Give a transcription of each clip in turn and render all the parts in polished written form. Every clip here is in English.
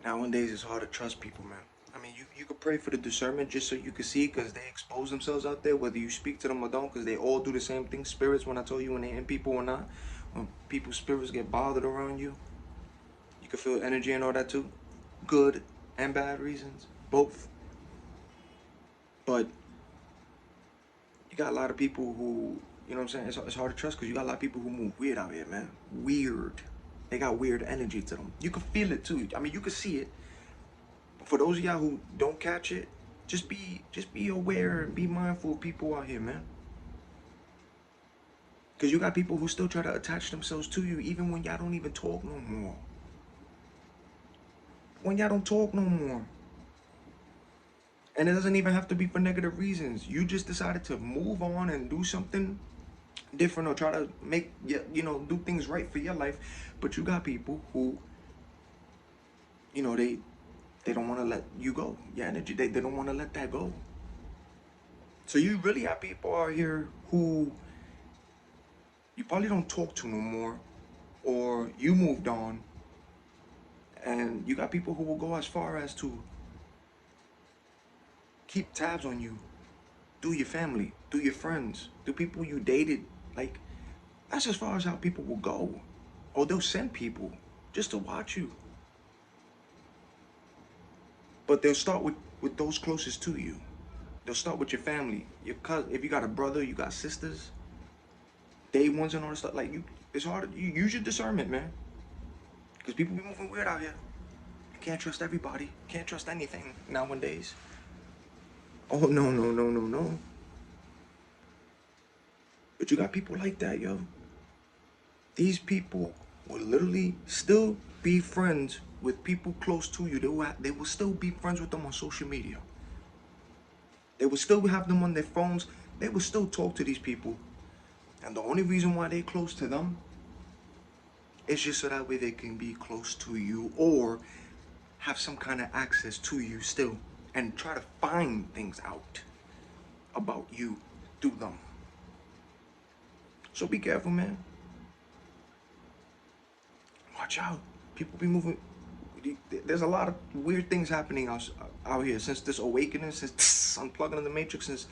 Nowadays, it's hard to trust people, man. I mean, you could pray for the discernment just so you can see because they expose themselves out there, whether you speak to them or don't, because they all do the same thing. Spirits, when I told you when they in people or not, when people's spirits get bothered around you, you can feel energy and all that too. Good and bad reasons, both. But you got a lot of people who, you know what I'm saying? It's hard to trust because you got a lot of people who move weird out here, man. Weird. They got weird energy to them. You can feel it too. I mean, you can see it. For those of y'all who don't catch it, just be aware and be mindful of people out here, man. Cause you got people who still try to attach themselves to you even when y'all don't even talk no more. When y'all don't talk no more. And it doesn't even have to be for negative reasons. You just decided to move on and do something different or try to make, do things right for your life. But you got people who, they don't want to let you go. Your energy, they don't want to let that go. So you really have people out here who you probably don't talk to no more, or you moved on, and you got people who will go as far as to keep tabs on you, through your family, through your friends, through people you dated. Like, that's as far as how people will go. Or they'll send people just to watch you. But they'll start with those closest to you. They'll start with your family, your cousin. If you got a brother, you got sisters, day ones and all that stuff. Like, it's hard. You use your discernment, man. Because people be moving weird out here. You can't trust everybody. Can't trust anything nowadays. Oh, no, no, no, no, no. But you got people like that, yo. These people will literally still be friends with people close to you. They will still be friends with them on social media. They will still have them on their phones. They will still talk to these people. And the only reason why they're close to them is just so that way they can be close to you or have some kind of access to you still and try to find things out about you through them. So be careful, man. Watch out. People be moving. There's a lot of weird things happening out here since this awakening, since unplugging of the matrix, since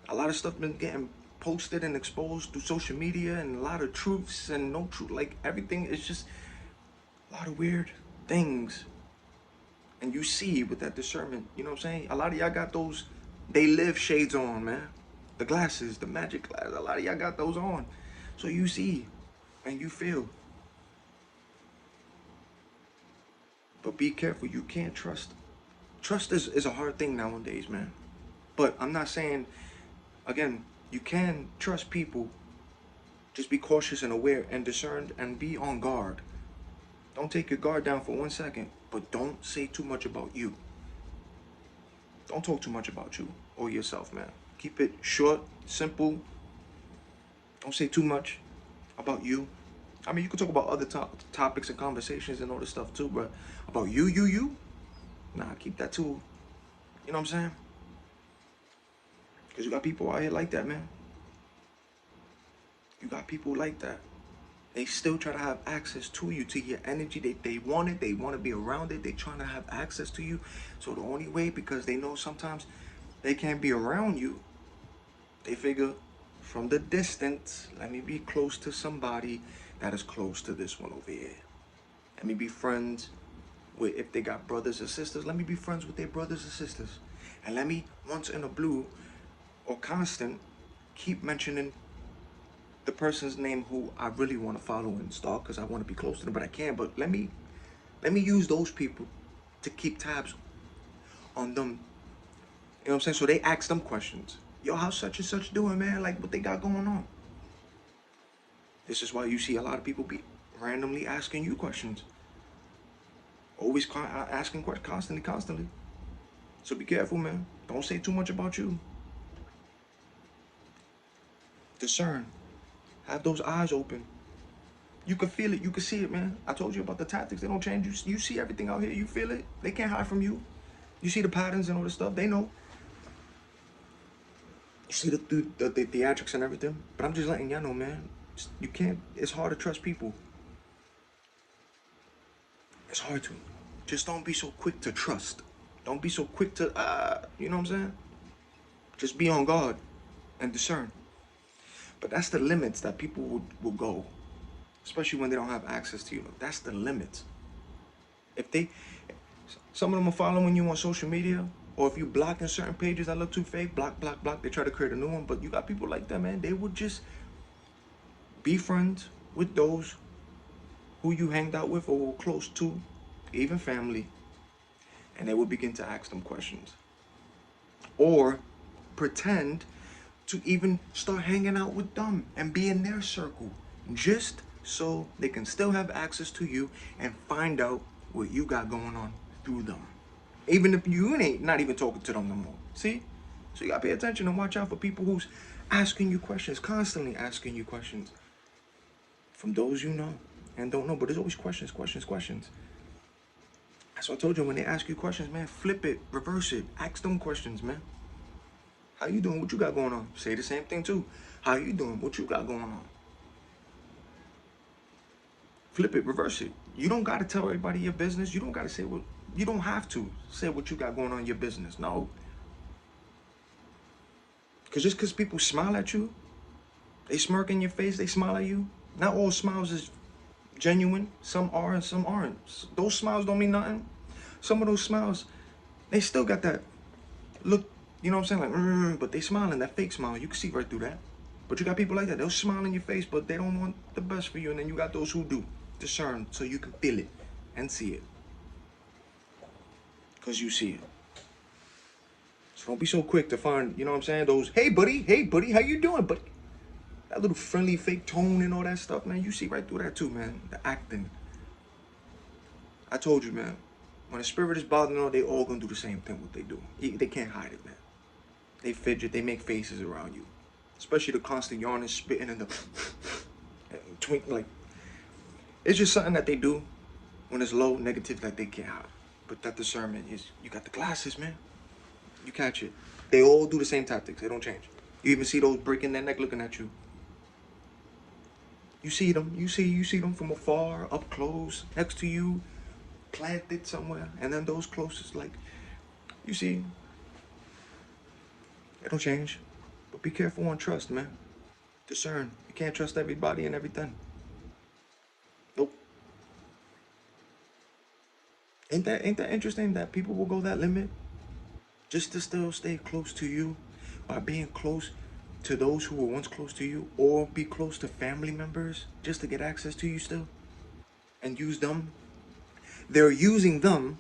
a lot of stuff been getting posted and exposed through social media, and a lot of truths and no truth. Like, everything is just a lot of weird things. And you see with that discernment, you know what I'm saying? A lot of y'all got those they live shades on, man. The glasses, the magic glasses. A lot of y'all got those on. So you see and you feel. But be careful. You can't trust. Trust is a hard thing nowadays, man. But I'm not saying, again, you can trust people. Just be cautious and aware and discerned and be on guard. Don't take your guard down for 1 second, but don't say too much about you. Don't talk too much about you or yourself, man. Keep it short, simple. Don't say too much about you. I mean, you can talk about other topics and conversations and all this stuff too, but about you, nah, keep that too. You know what I'm saying? Because you got people out here like that, man. You got people like that. They still try to have access to you, to your energy. They want it. They want to be around it. They trying to have access to you. So the only way, because they know sometimes they can't be around you, they figure from the distance, let me be close to somebody that is close to this one over here. Let me be friends with, if they got brothers or sisters, let me be friends with their brothers or sisters. And let me, once in a blue or constant, keep mentioning the person's name who I really want to follow and stalk because I want to be close to them, but I can't. But let me use those people to keep tabs on them. You know what I'm saying? So they ask them questions. Yo, how's such and such doing, man? Like, what they got going on? This is why you see a lot of people be randomly asking you questions. Always asking questions constantly. So be careful, man. Don't say too much about you. Discern. Have those eyes open. You can feel it. You can see it, man. I told you about the tactics. They don't change. You see everything out here. You feel it. They can't hide from you. You see the patterns and all this stuff. They know. You see the theatrics and everything. But I'm just letting y'all know, man. You can't. It's hard to trust people. It's hard to. Just don't be so quick to trust. Don't be so quick to, you know what I'm saying? Just be on guard and discern. But that's the limits that people will go, especially when they don't have access to you. That's the limits. If they, some of them are following you on social media, or if you blocking certain pages that look too fake, block, block, block, they try to create a new one. But you got people like that, man. They would just be friends with those who you hanged out with or were close to, even family, and they would begin to ask them questions. Or pretend to even start hanging out with them and be in their circle, just so they can still have access to you and find out what you got going on through them. Even if you ain't not even talking to them no more. See? So you gotta pay attention and watch out for people who's asking you questions, constantly asking you questions. From those you know and don't know, but there's always questions, questions, questions. So I told you, when they ask you questions, man, flip it, reverse it, ask them questions, man. How you doing? What you got going on? Say the same thing too. How you doing? What you got going on? Flip it, reverse it. You don't gotta tell everybody your business. You don't gotta say what, you don't have to say what you got going on in your business. No. Cause just cause people smile at you, they smirk in your face, they smile at you. Not all smiles is genuine. Some are and some aren't. Those smiles don't mean nothing. Some of those smiles, they still got that look, you know what I'm saying? Like, but they smiling, that fake smile. You can see right through that. But you got people like that. They'll smile in your face, but they don't want the best for you. And then you got those who do. Discern so you can feel it and see it. Because you see it. So don't be so quick to find, you know what I'm saying? Those, hey buddy, how you doing, buddy? That little friendly fake tone and all that stuff, man. You see right through that too, man. The acting. I told you, man. When a spirit is bothering them, they all gonna do the same thing what they do. They can't hide it, man. They fidget, they make faces around you. Especially the constant yawning, spitting, and the twink, like, it's just something that they do when it's low, negative, that they can't hide. But that discernment is, you got the glasses, man. You catch it. They all do the same tactics. They don't change. You even see those breaking their neck looking at you. You see them. You see them from afar, up close, next to you, planted somewhere. And then those closest, like, you see, they don't change. But be careful on trust, man. Discern. You can't trust everybody and everything. Nope. Ain't that interesting that people will go that limit just to still stay close to you by being close to those who were once close to you, or be close to family members just to get access to you still and use them? They're using them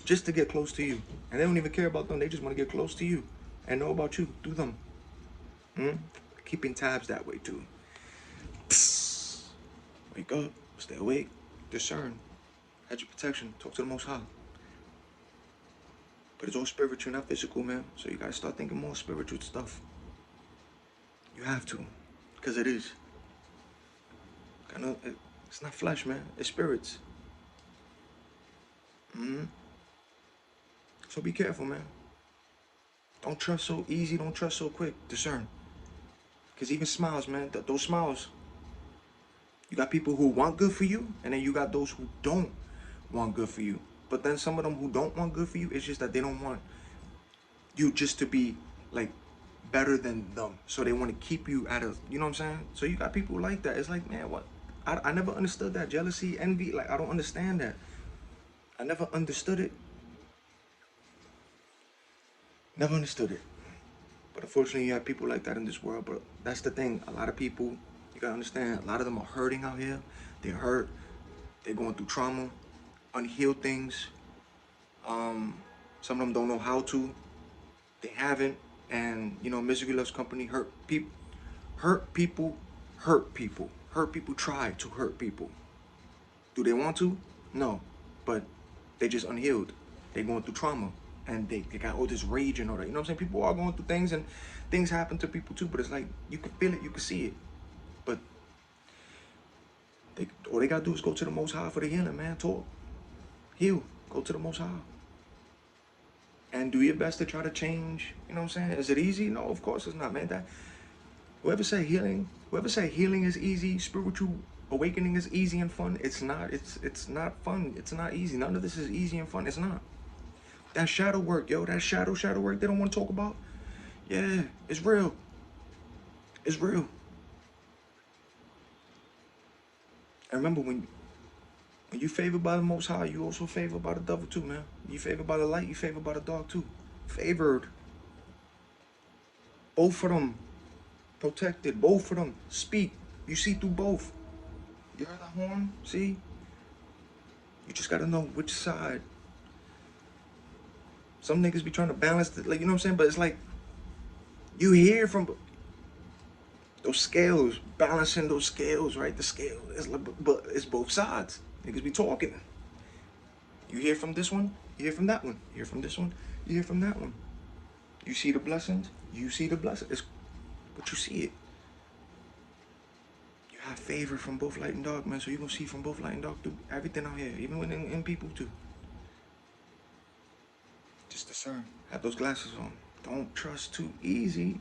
just to get close to you, and they don't even care about them. They just want to get close to you and know about you through them. Keeping tabs that way too. Wake up, stay awake, discern, hedge your protection, talk to the Most High. But it's all spiritual, not physical, man. So you gotta start thinking more spiritual stuff. You have to, because it is. It's not flesh, man. It's spirits. So be careful, man. Don't trust so easy. Don't trust so quick. Discern. Because even smiles, man, those smiles, you got people who want good for you, and then you got those who don't want good for you. But then some of them who don't want good for you, it's just that they don't want you just to be, like, better than them. So they want to keep you at a, you know what I'm saying? So you got people like that. It's like, man, what? I never understood that. Jealousy, envy, like, I don't understand that. I never understood it. Never understood it. But unfortunately, you have people like that in this world. But that's the thing. A lot of people, you gotta understand, a lot of them are hurting out here. They're hurt. They're going through trauma, unhealed things. Some of them don't know how to. They haven't. And, you know, misery loves company. Hurt people try to hurt people. Do they want to? No. But they just unhealed. They're going through trauma. And they got all this rage and all that. You know what I'm saying? People are going through things, and things happen to people too. But it's like, you can feel it, you can see it. But all they got to do is go to the Most High for the healing, man. Talk. Heal. Go to the Most High. And do your best to try to change. You know what I'm saying? Is it easy? No, of course it's not, man. Whoever say healing is easy, spiritual awakening is easy and fun. It's not. It's not fun. It's not easy. None of this is easy and fun. It's not. That shadow work, yo. That shadow work they don't want to talk about. Yeah, it's real. It's real. And remember, when you favored by the Most High, you also favored by the devil too, man. You favored by the light, you favored by the dark too. Favored. Both of them protected. Both of them speak. You see through both. You heard that horn? See? You just gotta know which side. Some niggas be trying to balance it, like, you know what I'm saying? But it's like, you hear from those scales, balancing those scales, right? The scale is like, but it's both sides. Niggas be talking. You hear from this one, you hear from that one. You hear from this one, you hear from that one. You see the blessings, you see the blessings. But you see it. You have favor from both light and dark, man. So you're gonna see from both light and dark through everything out here, even when in people too. Just discern. Have those glasses on. Don't trust too easy.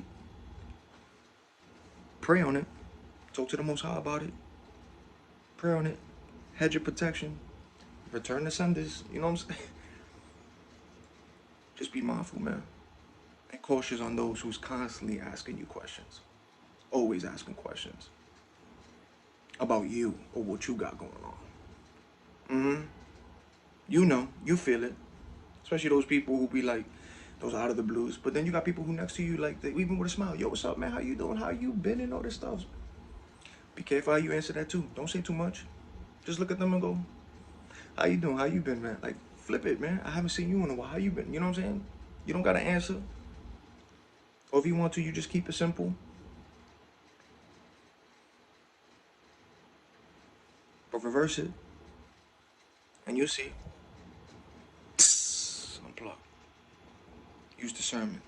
Pray on it. Talk to the Most High about it. Pray on it. Hedge your protection. Return the senders. You know what I'm saying? Just be mindful, man. And cautious on those who's constantly asking you questions. Always asking questions about you or what you got going on. You know, you feel it. Especially those people who be like, those out of the blues. But then you got people who next to you, like, they, even with a smile, yo, what's up, man? How you doing? How you been and all this stuff? Be careful how you answer that too. Don't say too much. Just look at them and go, how you doing? How you been, man? Like, flip it, man. I haven't seen you in a while. How you been? You know what I'm saying? You don't got to answer. Or if you want to, you just keep it simple. But reverse it. And you'll see. Unplug. Use discernment.